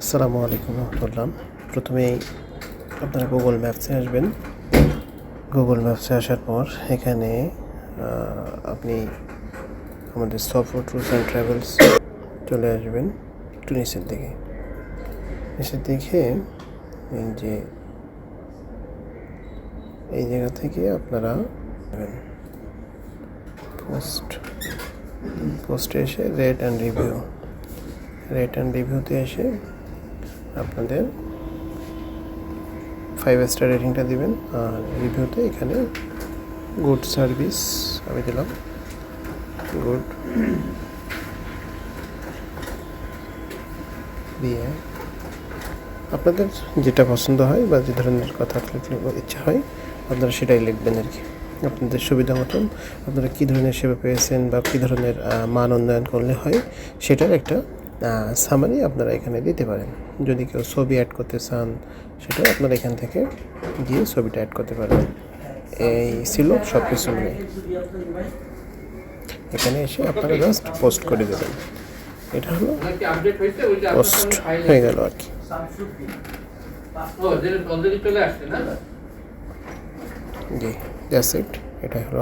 আসসালামু আলাইকুম রহমতুল্লাহ। প্রথমেই আপনারা গুগল ম্যাপসে আসবেন। গুগল ম্যাপসে আসার পর এখানে আপনি আমাদের সফর ট্যুরস অ্যান্ড ট্রাভেলস চলে আসবেন। একটু নিচের দিকে এই যে এই জায়গা থেকে আপনারা পোস্টে এসে রেট অ্যান্ড রিভিউতে এসে আপনাদের 5 স্টার রেটিংটা দিবেন। আর রিভিউতে এখানে গুড সার্ভিস আমি দিলাম, গুড দিয়ে আপনাদের যেটা পছন্দ হয় বা যে ধরনের কথা ইচ্ছা হয় আপনারা সেটাই লিখবেন আর কি। আপনাদের সুবিধা মতন আপনারা কী ধরনের সেবা পেয়েছেন বা কী ধরনের মান উন্নয়ন করলে হয় সেটার একটা সামারি আপনারা এখানে দিতে পারেন। যদি কেউ ছবি অ্যাড করতে চান সেটা আপনারা এখান থেকে গিয়ে ছবিটা অ্যাড করতে পারবেন। এই ছিল সব কিছু মিলে। এখানে এসে আপনারা জাস্ট পোস্ট করে দেবেন। এটা হলো পোস্ট হয়ে গেল আর কি। জি দ্যাটস ইট। এটা হলো